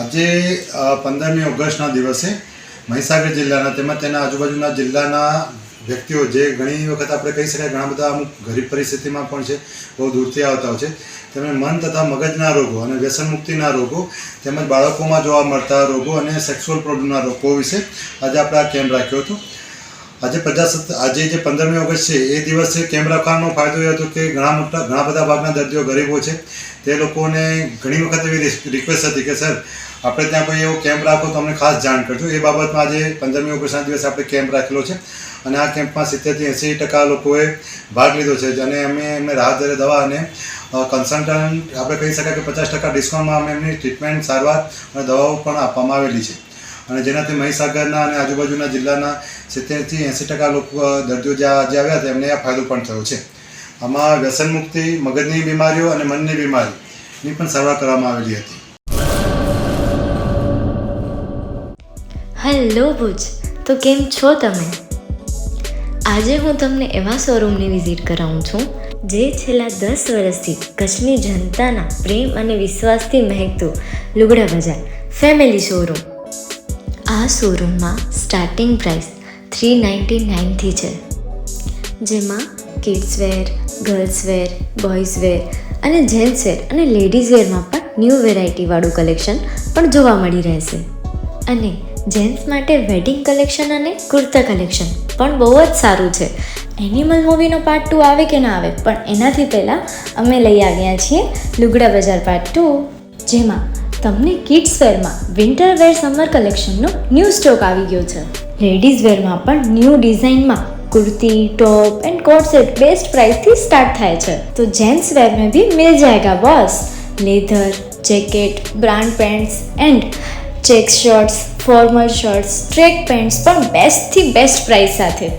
આજે 15મી ઓગસ્ટના દિવસે મહીસાગર જિલ્લાના તેમજ તેના આજુબાજુના જિલ્લાના વ્યક્તિઓ જે ઘણી વખત આપણે કહી શકાય ઘણા બધા અમુક ગરીબ પરિસ્થિતિમાં પણ છે, બહુ દૂરથી આવતા હોય છે, તેમને મન તથા મગજના રોગો અને વ્યસન મુક્તિના રોગો તેમજ બાળકોમાં જોવા મળતા રોગો અને સેક્સ્યુઅલ પ્રોબ્લેમના રોગો વિશે આજે આપણે આ કેમ્પ રાખ્યો હતો. આજે જે 15મી ઓગસ્ટ છે એ દિવસે કેમ્પ રાખવાનો ફાયદો એ હતો કે ઘણા બધા ભાગના દર્દીઓ ગરીબો છે, તે લોકોને ઘણી વખત એવી રિક્વેસ્ટ હતી કે સર આપણે ત્યાં કોઈ એવો કેમ્પ રાખો તો અમને ખાસ જાણ કરજો. એ બાબતમાં આજે 15મી ઓગસ્ટના દિવસે આપણે કેમ્પ રાખેલો છે અને આ કેમ્પમાં 70-80% લોકોએ ભાગ લીધો છે અને અમે એમને રાહત દરે દવા અને કન્સલ્ટન્ટ આપણે કહી શકાય કે 50% ડિસ્કાઉન્ટમાં અમે એમની ટ્રીટમેન્ટ, સારવાર અને દવાઓ પણ આપવામાં આવેલી છે અને જેનાથી મહીસાગરના અને આજુબાજુના જિલ્લાના 70-80% લોકો દર્દીઓ જે આજે આવ્યા હતા એમને આ ફાયદો પણ થયો છે. આમાં વ્યસન મુક્તિ, મગજની બીમારીઓ અને મનની બીમારીની પણ સારવાર કરવામાં આવેલી હતી. હેલો ભુજ, તો કેમ છો તમે? આજે હું તમને એવા શોરૂમની વિઝિટ કરાવું છું જે છેલ્લા 10 વર્ષથી કચ્છની જનતાના પ્રેમ અને વિશ્વાસથી મહેકતું લુગડા બજાર ફેમિલી શોરૂમ. આ શોરૂમમાં સ્ટાર્ટિંગ પ્રાઇસ 399થી છે, જેમાં kids wear, girls wear, boys wear અને જેન્ટ્સ વેર અને લેડીઝ વેરમાં પણ ન્યૂ વેરાયટીવાળું કલેક્શન પણ જોવા મળી રહેશે. અને જેન્ટ્સ માટે વેડિંગ કલેક્શન અને કુર્તા કલેક્શન પણ બહુ જ સારું છે. એનિમલ મૂવીનો પાર્ટ 2 આવે કે ના આવે, પણ એનાથી પહેલાં અમે લઈ આવ્યા છીએ લુગડા બજાર પાર્ટ 2, જેમાં તમને કિડ્સ વેરમાં વિન્ટર વેર સમર કલેક્શનનો ન્યૂ સ્ટોક આવી ગયો છે. લેડીઝ વેરમાં પણ ન્યૂ ડિઝાઇનમાં kurti, top and coat set best price थी स्टार्ट थाय छे. तो जेंट्स वेर में भी मिल जाएगा boss. Leather, jacket, brand pants and check shirts, formal shirts, track pants पर बेस्ट थी बेस्ट प्राइस साथे.